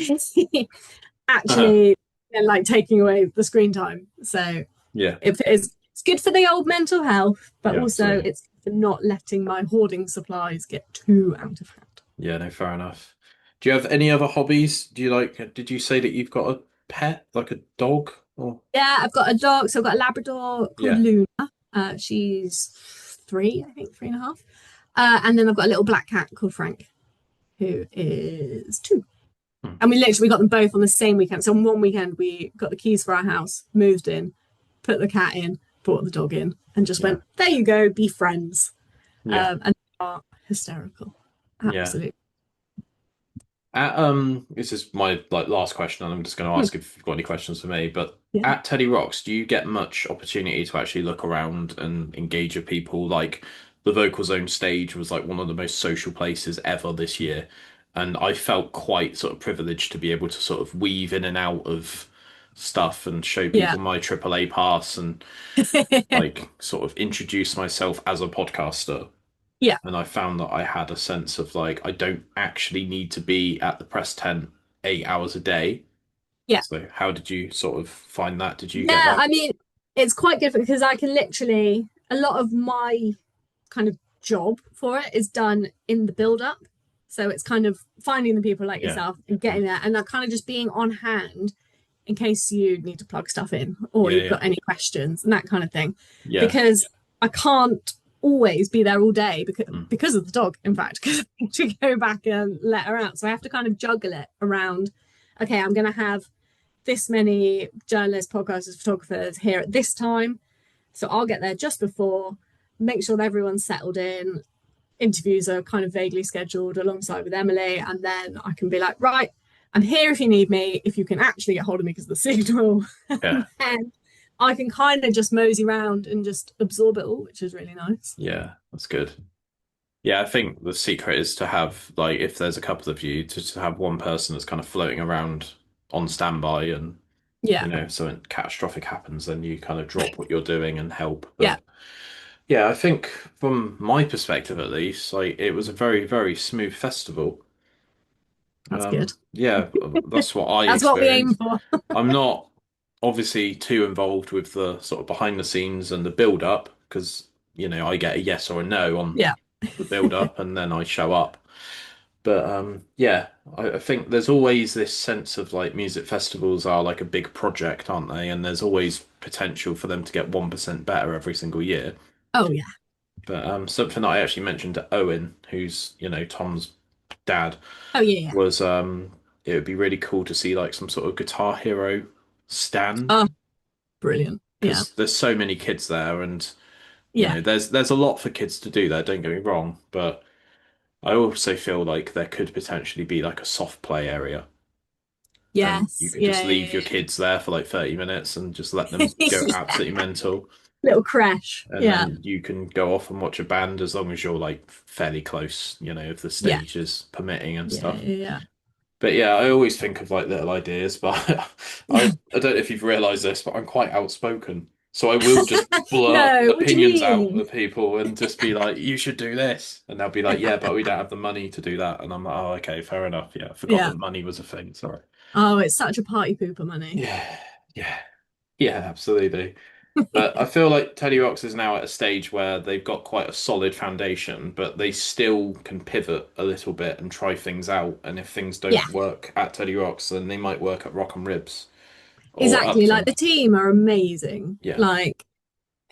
actually, and like taking away the screen time. So
yeah,
it's good for the old mental health, but
yeah,
also
absolutely.
it's for not letting my hoarding supplies get too out of hand.
Yeah, no, fair enough. Do you have any other hobbies? Do you like, did you say that you've got a pet, like a dog? Or
Yeah, I've got a dog. So I've got a Labrador called
yeah,
Luna. She's three, I think, 3.5. And then I've got a little black cat called Frank, who is 2.
hmm,
And we literally got them both on the same weekend. So on one weekend, we got the keys for our house, moved in, put the cat in, brought the dog in, and just
yeah,
went, there you go, be friends.
yeah,
And they are hysterical.
yeah.
Absolutely.
This is my like last question, and I'm just going to
Hmm.
ask if you've got any questions for me. But
Yeah.
at Teddy Rocks, do you get much opportunity to actually look around and engage with people? Like the Vocal Zone stage was like one of the most social places ever this year, and I felt quite sort of privileged to be able to sort of weave in and out of stuff and show
Yeah.
people my AAA pass and like sort of introduce myself as a podcaster.
Yeah.
And I found that I had a sense of like I don't actually need to be at the press tent 8 hours a day.
Yeah.
So how did you sort of find that? Did you get
Yeah.
that?
I mean, it's quite good because I can literally, a lot of my kind of job for it is done in the build up. So it's kind of finding the people like
Yeah.
yourself and
Mm.
getting there, and that kind of just being on hand in case you need to plug stuff in or
Yeah,
you've
yeah.
got any questions and that kind of thing.
Yeah.
Because I can't always be there all day
Mm.
because of the dog, in fact, because I need to go back and let her out. So I have to kind of juggle it around, okay, I'm going to have this many journalists, podcasters, photographers here at this time. So I'll get there just before, make sure that everyone's settled in, interviews are kind of vaguely scheduled alongside with Emily, and then I can be like, right, I'm here if you need me, if you can actually get hold of me because of the signal.
Yeah.
And then I can kind of just mosey around and just absorb it all, which is really nice.
Yeah, that's good. Yeah, I think the secret is to have like if there's a couple of you, to have one person that's kind of floating around on standby, and
Yeah,
if something catastrophic happens, then you kind of drop what you're doing and help.
yeah,
But yeah, I think from my perspective at least, like it was a very, very smooth festival.
that's good.
Yeah, that's what I
That's what we aim
experienced.
for.
I'm not obviously too involved with the sort of behind the scenes and the build up because, I get a yes or a no on
Yeah.
the build up and then I show up. But yeah, I think there's always this sense of like music festivals are like a big project, aren't they? And there's always potential for them to get 1% better every single year.
Oh yeah.
But something that I actually mentioned to Owen, who's, Tom's dad,
Oh yeah, yeah.
was it would be really cool to see like some sort of Guitar Hero stand
Oh, brilliant. Yeah.
because there's so many kids there and
Yeah.
there's a lot for kids to do there, don't get me wrong, but I also feel like there could potentially be like a soft play area and you
Yes.
could just
Yeah,
leave your
yeah,
kids there for like 30 minutes and just let them
yeah.
go
Yeah.
absolutely mental.
Little crash.
And
Yeah.
then you can go off and watch a band as long as you're like fairly close, if the
Yeah.
stage is permitting and
Yeah.
stuff.
Yeah.
But yeah, I always think of like little ideas, but I
Yeah.
I don't know if you've realized this, but I'm quite outspoken. So I will just blurt
No, what do you
opinions out
mean?
at people and just be like, you should do this. And they'll be like, yeah, but we don't have the money to do that. And I'm like, oh, okay, fair enough. Yeah, I forgot
Yeah.
that money was a thing. Sorry.
Oh, it's such a party pooper money.
Yeah, yeah, yeah, absolutely. But I feel like Teddy Rocks is now at a stage where they've got quite a solid foundation, but they still can pivot a little bit and try things out. And if things
Yeah,
don't work at Teddy Rocks, then they might work at Rock and Ribs or
exactly. Like
Upton.
the team are amazing.
Yeah,
Like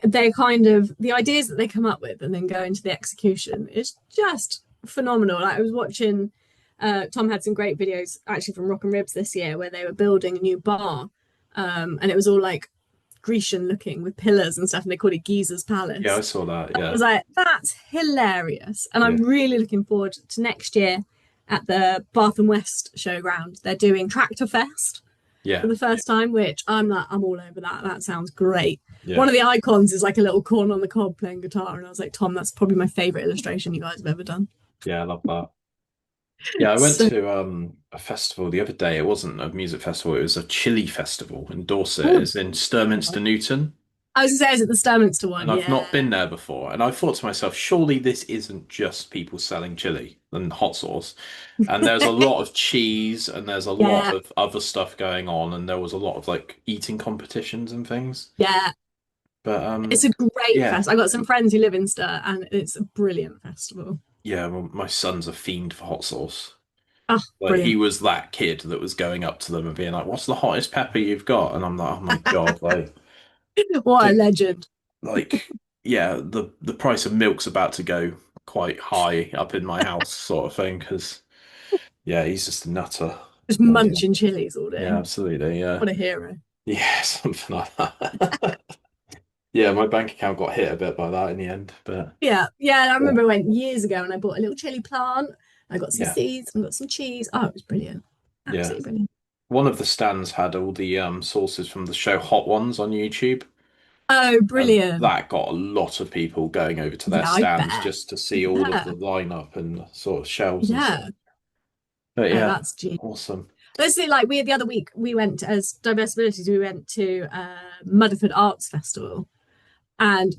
they kind of the ideas that they come up with and then go into the execution is just phenomenal. Like I was watching Tom had some great videos actually from Rock and Ribs this year where they were building a new bar. And it was all like Grecian looking with pillars and stuff, and they called it Giza's
yeah, I
Palace.
saw that.
I
Yeah,
was like, that's hilarious. And
yeah,
I'm really looking forward to next year at the Bath and West showground. They're doing Tractor Fest
yeah,
for the first time, which I'm like, I'm all over that. That sounds great. One
yeah,
of the icons is like a little corn on the cob playing guitar. And I was like, Tom, that's probably my favorite illustration you guys have ever done.
yeah. I love that. Yeah, I went
So,
to a festival the other day. It wasn't a music festival; it was a chili festival in Dorset.
oh,
It's in Sturminster Newton.
I was going to say, is it the Sturminster one?
And I've not
Yeah.
been there before. And I thought to myself, surely this isn't just people selling chili and hot sauce. And there's a lot of cheese and there's a lot
Yeah.
of other stuff going on. And there was a lot of like eating competitions and things.
Yeah.
But
It's a great
yeah,
fest. I got some friends who live in Stir and it's a brilliant festival.
yeah, well, my son's a fiend for hot sauce.
Oh,
Like he
brilliant.
was that kid that was going up to them and being like, "What's the hottest pepper you've got?" And I'm like, "Oh my God!"
What a
Like,
legend.
like yeah, the price of milk's about to go quite high up in my house, sort of thing. Because yeah, he's just a nutter.
Just
But,
munching chilies all
yeah,
day.
absolutely. Yeah,
What a hero.
yeah, something like that. Yeah, my bank account got hit a bit by that in the end, but
Yeah. Yeah. I
yeah,
remember I went years ago and I bought a little chili plant. I got some
yeah,
seeds and got some cheese. Oh, it was brilliant.
yeah.
Absolutely brilliant.
One of the stands had all the sauces from the show Hot Ones on YouTube,
Oh,
and
brilliant.
that got a lot of people going over to their
Yeah, I
stand
bet.
just to see all of
Yeah.
the lineup and sort of shelves and stuff.
Yeah.
But
Oh,
yeah,
that's genius.
awesome.
Let's see, like we the other week we went as Diversibilities, we went to Mudderford Arts Festival and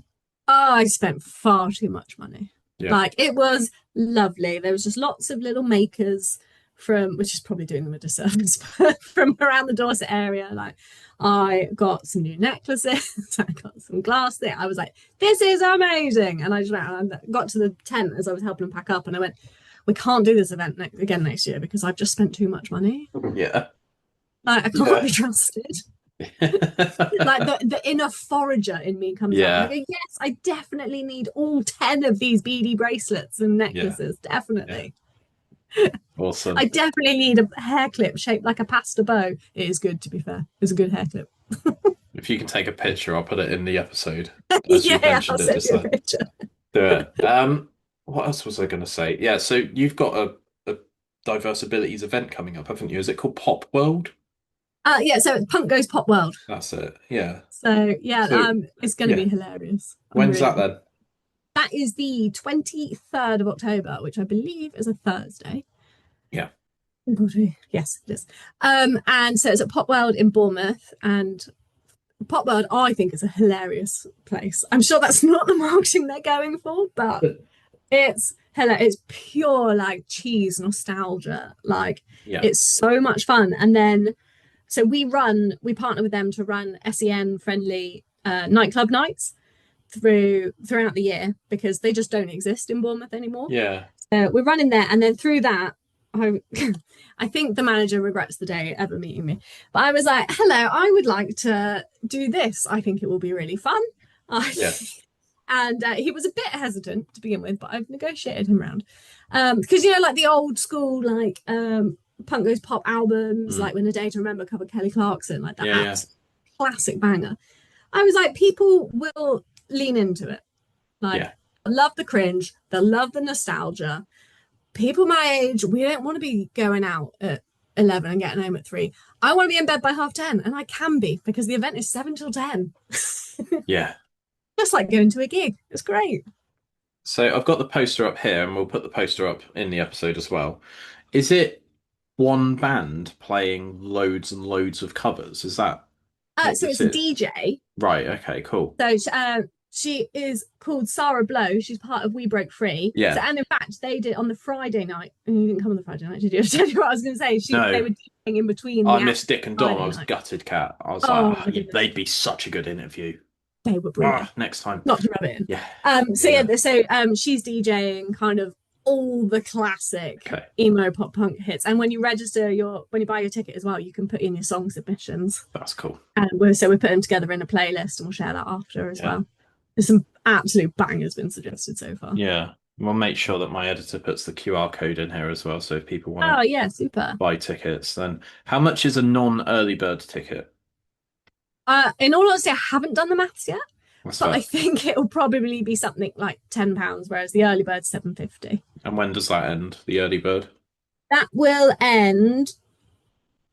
I spent far too much money.
Yeah,
Like it was lovely. There was just lots of little makers from, which is probably doing them a disservice, but from around the Dorset area. Like I got some new necklaces, I got some glass there. I was like, this is amazing. And I just went and got to the tent as I was helping them pack up, and I went, we can't do this event again next year because I've just spent too much money.
yeah,
Like I can't
yeah.
be trusted. Like the inner forager in me comes out. I
Yeah,
go, yes, I definitely need all 10 of these beady bracelets and
yeah,
necklaces.
yeah.
Definitely. I
Awesome.
definitely need a hair clip shaped like a pasta bow. It is good, to be fair. It's a good hair clip.
If you can take a picture, I'll put it in the episode as you
Yeah, I'll
mentioned it
send
just
you a
then.
picture.
Do it. What else was I going to say? Yeah, so you've got a Diverse Abilities event coming up, haven't you? Is it called Pop World?
Yeah, so it's Punk Goes Pop World.
That's it. Yeah.
So yeah,
So
it's going to
yeah,
be hilarious. I'm
when's
really
that
looking.
then?
That is the 23rd of October, which I believe is a Thursday.
Yeah.
Yes, it is. And so it's at Pop World in Bournemouth, and Pop World, I think, is a hilarious place. I'm sure that's not the marketing they're going for, but it's hilarious. It's pure like cheese nostalgia. Like
Yeah.
it's so much fun. And then so we partner with them to run SEN friendly nightclub nights throughout the year because they just don't exist in Bournemouth anymore.
Yeah.
We're running there, and then through that, I, I think the manager regrets the day ever meeting me. But I was like, "Hello, I would like to do this. I think it will be really fun." Uh,
Yeah.
and he was a bit hesitant to begin with, but I've negotiated him around because like the old school punk goes pop albums,
Mm.
like When a Day to Remember covered Kelly Clarkson, like that
Yeah, yeah.
absolute classic banger. I was like, people will lean into it. Like,
Yeah.
I love the cringe, they love the nostalgia. People my age, we don't want to be going out at 11 and getting home at 3. I want to be in bed by half 10, and I can be because the event is 7 till 10.
Yeah.
Just like going to a gig. It's great.
So I've got the poster up here and we'll put the poster up in the episode as well. Is it one band playing loads and loads of covers? Is that what
So
this
it's a
is?
DJ.
Right, okay, cool.
So she is called Sarah Blow. She's part of We Broke Free. So,
Yeah.
and in fact, they did on the Friday night. And you didn't come on the Friday night, did you? I tell you what I was going to say. They
No,
were DJing in between
I
the
missed
acts
Dick and Dom. I
Friday
was
night.
gutted, Cat. I was like,
Oh
"Ah,
my goodness,
they'd be such a good interview.
they were brilliant.
Ah, next time.
Not to rub it in.
Yeah.
So
Yeah, yeah.
yeah, she's DJing kind of all the classic
Okay.
emo pop punk hits. And when you buy your ticket as well, you can put in your song submissions.
That's cool.
And we're putting them together in a playlist, and we'll share that after as
Yeah.
well. There's some absolute bangers been suggested so far.
Yeah. We'll make sure that my editor puts the QR code in here as well. So if people want
Oh
to
yeah, super.
buy tickets, then how much is a non-early bird ticket?
In all honesty, I haven't done the maths yet,
That's
but I
fair.
think it'll probably be something like £10, whereas the early bird's 7.50.
And when does that end? The early bird?
That will end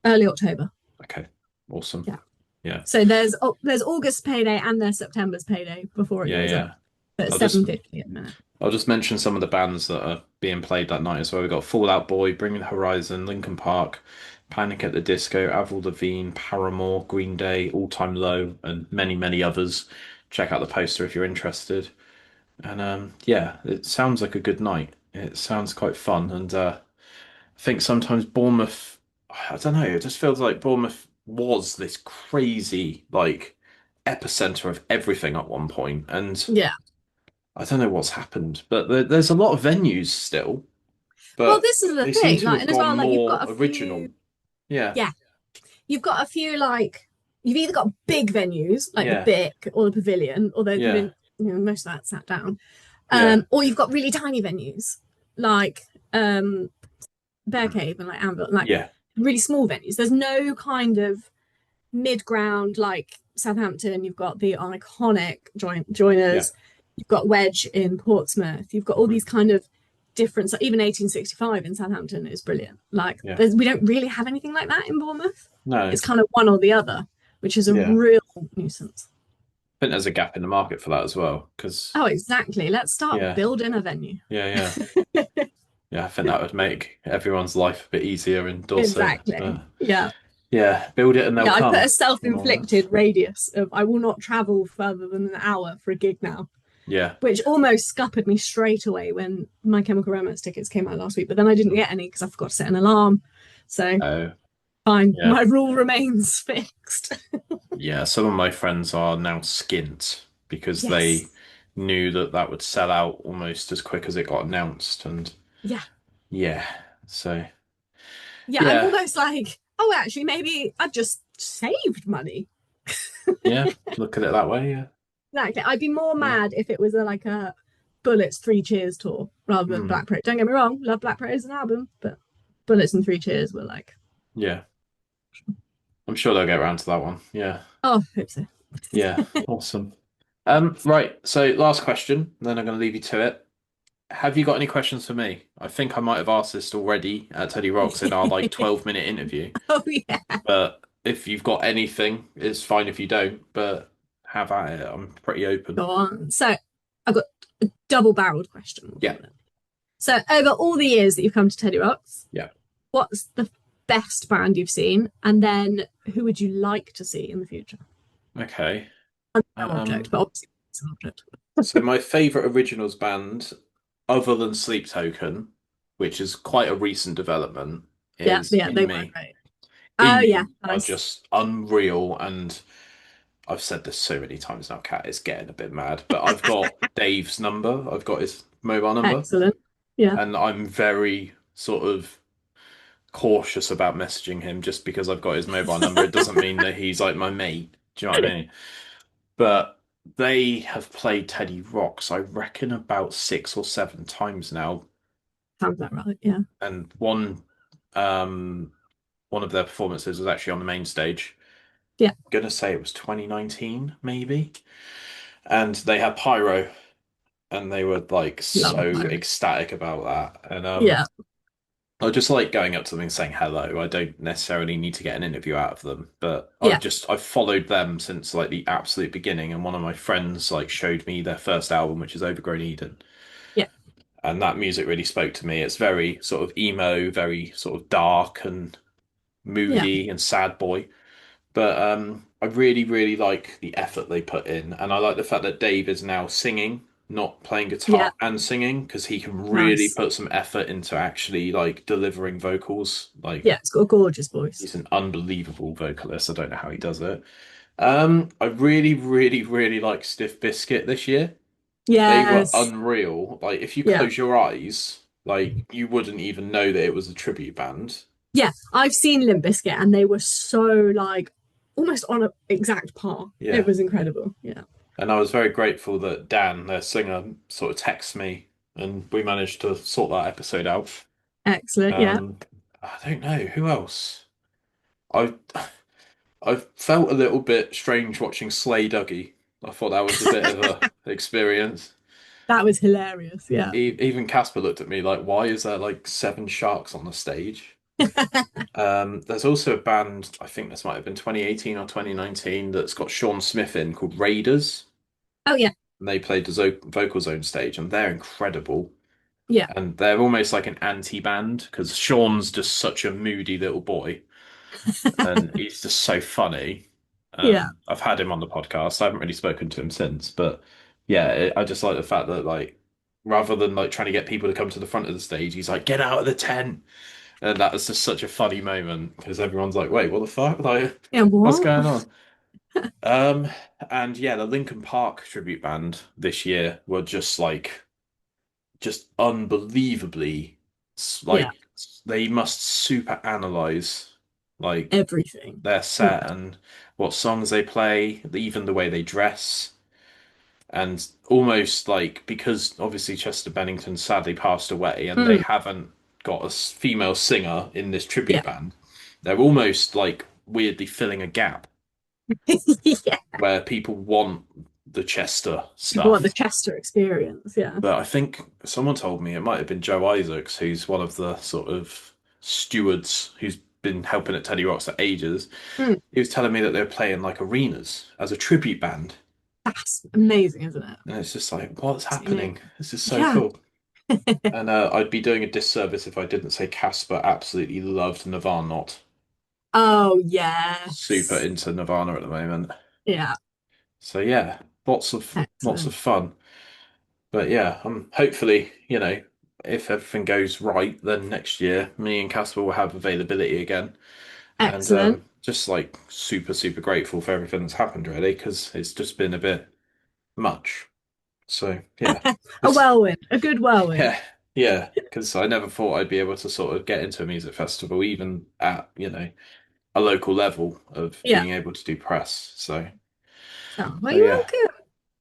early October.
Okay. Awesome.
Yeah.
Yeah.
So there's August payday and there's September's payday before it
Yeah,
goes up.
yeah.
But it's
I'll just
7.50 at the minute.
I'll just mention some of the bands that are being played that night as well. We've got Fall Out Boy, Bring Me the Horizon, Linkin Park, Panic at the Disco, Avril Lavigne, Paramore, Green Day, All Time Low, and many, many others. Check out the poster if you're interested. And yeah, it sounds like a good night. It sounds quite fun, and I think sometimes Bournemouth, I don't know, it just feels like Bournemouth was this crazy like epicenter of everything at one point, and
Yeah.
I don't know what's happened, but there's a lot of venues still,
Well,
but
this is the
they seem
thing,
to
like,
have
and as
gone
well, like
more original. Yeah,
you've got a few like you've either got big venues like the
yeah,
Bic or the Pavilion, although the
yeah,
Pavilion, most of that sat down,
yeah,
or you've got really tiny venues like Bear Cave and like Anvil, like
yeah,
really small venues. There's no kind of mid ground like Southampton. You've got the iconic
yeah.
joiners. You've got Wedge in Portsmouth. You've got all
Mhm.
these kind of different. So even 1865 in Southampton is brilliant. Like
Yeah.
we don't really have anything like that in Bournemouth.
No,
It's kind of one or the other, which is a
yeah.
real nuisance.
I think there's a gap in the market for that as well, because
Oh, exactly. Let's start
yeah,
building a venue.
yeah, yeah, yeah. I think that would make everyone's life a bit easier in Dorset.
Exactly.
But
Yeah.
yeah, build it and they'll
Yeah, I put a
come. More or less.
self-inflicted radius of I will not travel further than an hour for a gig now,
Yeah.
which almost scuppered me straight away when My Chemical Romance tickets came out last week. But then I didn't
Mm.
get any because I forgot to set an alarm. So
Oh,
fine,
yeah.
my rule remains fixed.
Yeah, some of my friends are now skint because they
Yes.
knew that that would sell out almost as quick as it got announced. And
Yeah.
yeah, so
Yeah. I'm
yeah,
almost like, oh, actually, maybe I've just saved money.
yeah, look at it that way. Yeah,
Exactly. I'd be more
yeah,
mad if it was like a Bullets Three Cheers tour rather than
mm,
Black Parade. Don't get me wrong, love Black Parade as an album, but Bullets and Three Cheers were like,
yeah. I'm sure they'll get around to that one. Yeah,
oh, I hope so.
yeah, awesome. Right. So last question, then I'm going to leave you to it. have you got any questions for me? I think I might have asked this already at Teddy Rocks in our like 12-minute interview.
Oh yeah.
But if you've got anything, it's fine if you don't, but have at it. I'm pretty open.
Go on. So I've got a double-barreled question. We'll
Yeah.
call it. So over all the years that you've come to Teddy Rocks,
Yeah.
what's the best band you've seen? And then who would you like to see in the future?
Okay.
No object,
Um,
but obviously it's an object.
so my favorite originals band, other than Sleep Token, which is quite a recent development,
Yeah,
is
yeah,
In
they were
Me.
great. Oh
In
yeah,
Me are
nice.
just unreal, and I've said this so many times now, Kat, it's getting a bit mad. But I've got Dave's number, I've got his mobile number,
Excellent. Yeah.
and I'm very sort of cautious about messaging him just because I've got his mobile number. It doesn't mean that he's like my mate. Do you know what I mean? But they have played Teddy Rocks, I reckon, about 6 or 7 times now.
Sounds that right. Yeah.
And um one of their performances was actually on the main stage.
Yeah.
I'm gonna say it was 2019, maybe. And they had pyro and they were like
Love a
so
pirate.
ecstatic about that. And
Yeah.
I just like going up to them and saying hello. I don't necessarily need to get an interview out of them, but
Yeah.
I've followed them since like the absolute beginning. And one of my friends like showed me their first album, which is Overgrown Eden,
Yeah.
and that music really spoke to me. It's very sort of emo, very sort of dark and
Yeah.
moody and sad boy. But I really, really like the effort they put in, and I like the fact that Dave is now singing, not playing
Yeah.
guitar and singing, because he can really
Nice.
put some effort into actually like delivering vocals. Like
Yeah, it's got a gorgeous voice.
he's an unbelievable vocalist. I don't know how he does it. I really, really, really like Stiff Biscuit this year. They were
Yes.
unreal. Like if you
Yeah.
close your eyes, like you wouldn't even know that it was a tribute band.
Yeah. I've seen Limp Bizkit and they were so like almost on a exact par. It
Yeah.
was incredible. Yeah.
And I was very grateful that Dan, their singer, sort of texted me and we managed to sort that episode out.
Excellent. Yeah.
Um, I don't know who else. I I felt a little bit strange watching Slay Dougie. I thought that was a bit of a experience.
That was hilarious. Yeah.
Even Casper looked at me like, "Why is there like 7 sharks on the stage?" There's also a band, I think this might have been 2018 or 2019, that's got Sean Smith in called Raiders.
Oh yeah.
And they played the Vocal Zone stage, and they're incredible.
Yeah.
And they're almost like an anti-band because Sean's just such a moody little boy, and he's just so funny.
Yeah.
I've had him on the podcast. I haven't really spoken to him since, but yeah, I just like the fact that like rather than like trying to get people to come to the front of the stage, he's like, "Get out of the tent." And that was just such a funny moment because everyone's like, "Wait, what the fuck? Like,
Yeah.
what's
What?
going on?" Um, and yeah, the Linkin Park tribute band this year were just unbelievably
Yeah.
like they must super analyze like
Everything.
their
Yeah.
set and what songs they play, even the way they dress, and almost like because obviously Chester Bennington sadly passed away and they
Mm.
haven't got a female singer in this tribute
Yeah.
band, they're almost like weirdly filling a gap
Yeah.
where people want the Chester
People want the
stuff.
Chester experience. Yeah.
But I think someone told me it might have been Joe Isaacs, who's one of the sort of stewards who's been helping at Teddy Rocks for ages.
Mm.
He was telling me that they were playing like arenas as a tribute band.
That's amazing, isn't it?
And it's just like, what's
It's unique.
happening? This is so
Yeah.
cool. And I'd be doing a disservice if I didn't say Casper absolutely loved Nirvana.
Oh,
Super
yes.
into Nirvana at the moment.
Yeah.
So yeah, lots of
Excellent.
fun. But yeah, hopefully, if everything goes right, then next year me and Casper will have availability again. And
Excellent.
just like super, super grateful for everything that's happened really, because it's just been a bit much. So yeah.
A
It's
whirlwind, a good whirlwind.
yeah, yeah, because I never thought I'd be able to sort of get into a music festival, even at, a local level of
Yeah.
being able to do press.
Oh, well,
So
you're
yeah,
welcome.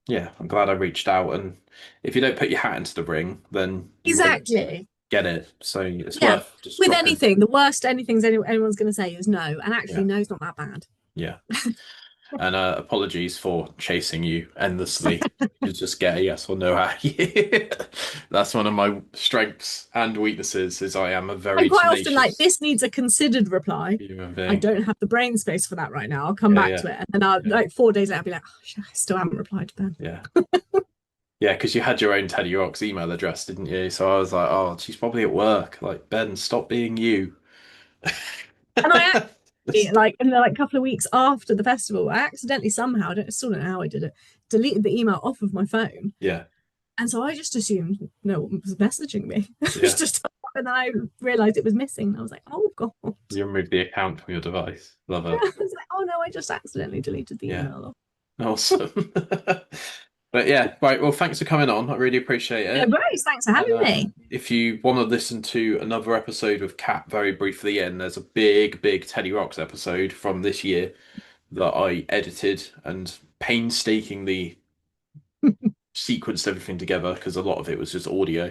yeah, I'm glad I reached out. And if you don't put your hat into the ring, then you won't
Exactly.
get it. So it's
Yeah.
worth just
With
dropping.
anything, the worst anything's anyone's going to say is no. And actually,
Yeah,
no's not that bad.
yeah. And apologies for chasing you endlessly. You just get a yes or no out of you. That's one of my strengths and weaknesses is I am a
I'm
very
quite often like,
tenacious
this needs a considered reply.
human
I
being.
don't have the brain space for that right now. I'll come
Yeah,
back
yeah,
to it. And then I'll,
yeah,
like 4 days later, I'll be like, oh, shit, I still haven't replied to Ben.
yeah. Yeah, because you had your own Teddy Rocks email address, didn't you? So I was like, oh, she's probably at work. Like, Ben, stop being you.
And I actually, like, in the like couple of weeks after the festival, I accidentally somehow, I still don't know how I did it, deleted the email off of my phone.
Yeah,
And so I just assumed no one was messaging me. It was
yeah.
just, and then I realized it was missing. And I was like, oh God.
You removed the account from your device. Love
Yeah,
it.
I was like, oh no, I just accidentally deleted the
Yeah,
email off.
awesome. But yeah, right. Well, thanks for coming on. I really appreciate
No
it.
worries. Thanks for
And
having me.
if you want to listen to another episode with Kat very briefly, and there's a big, big Teddy Rocks episode from this year that I edited and painstakingly sequenced everything together because a lot of it was just audio.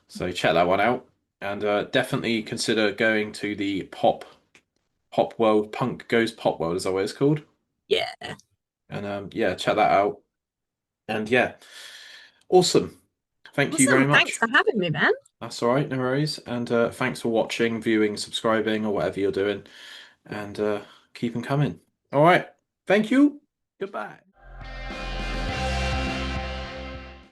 So check that one out, and definitely consider going to the Pop World. Punk Goes Pop World is that what it's called?
Yeah.
And yeah, check that out. And yeah, awesome. Thank you very
Awesome. Thanks
much.
for having me, Ben.
That's all right, no worries. And thanks for watching, viewing, subscribing, or whatever you're doing. And keep them coming. All right. Thank you. Goodbye.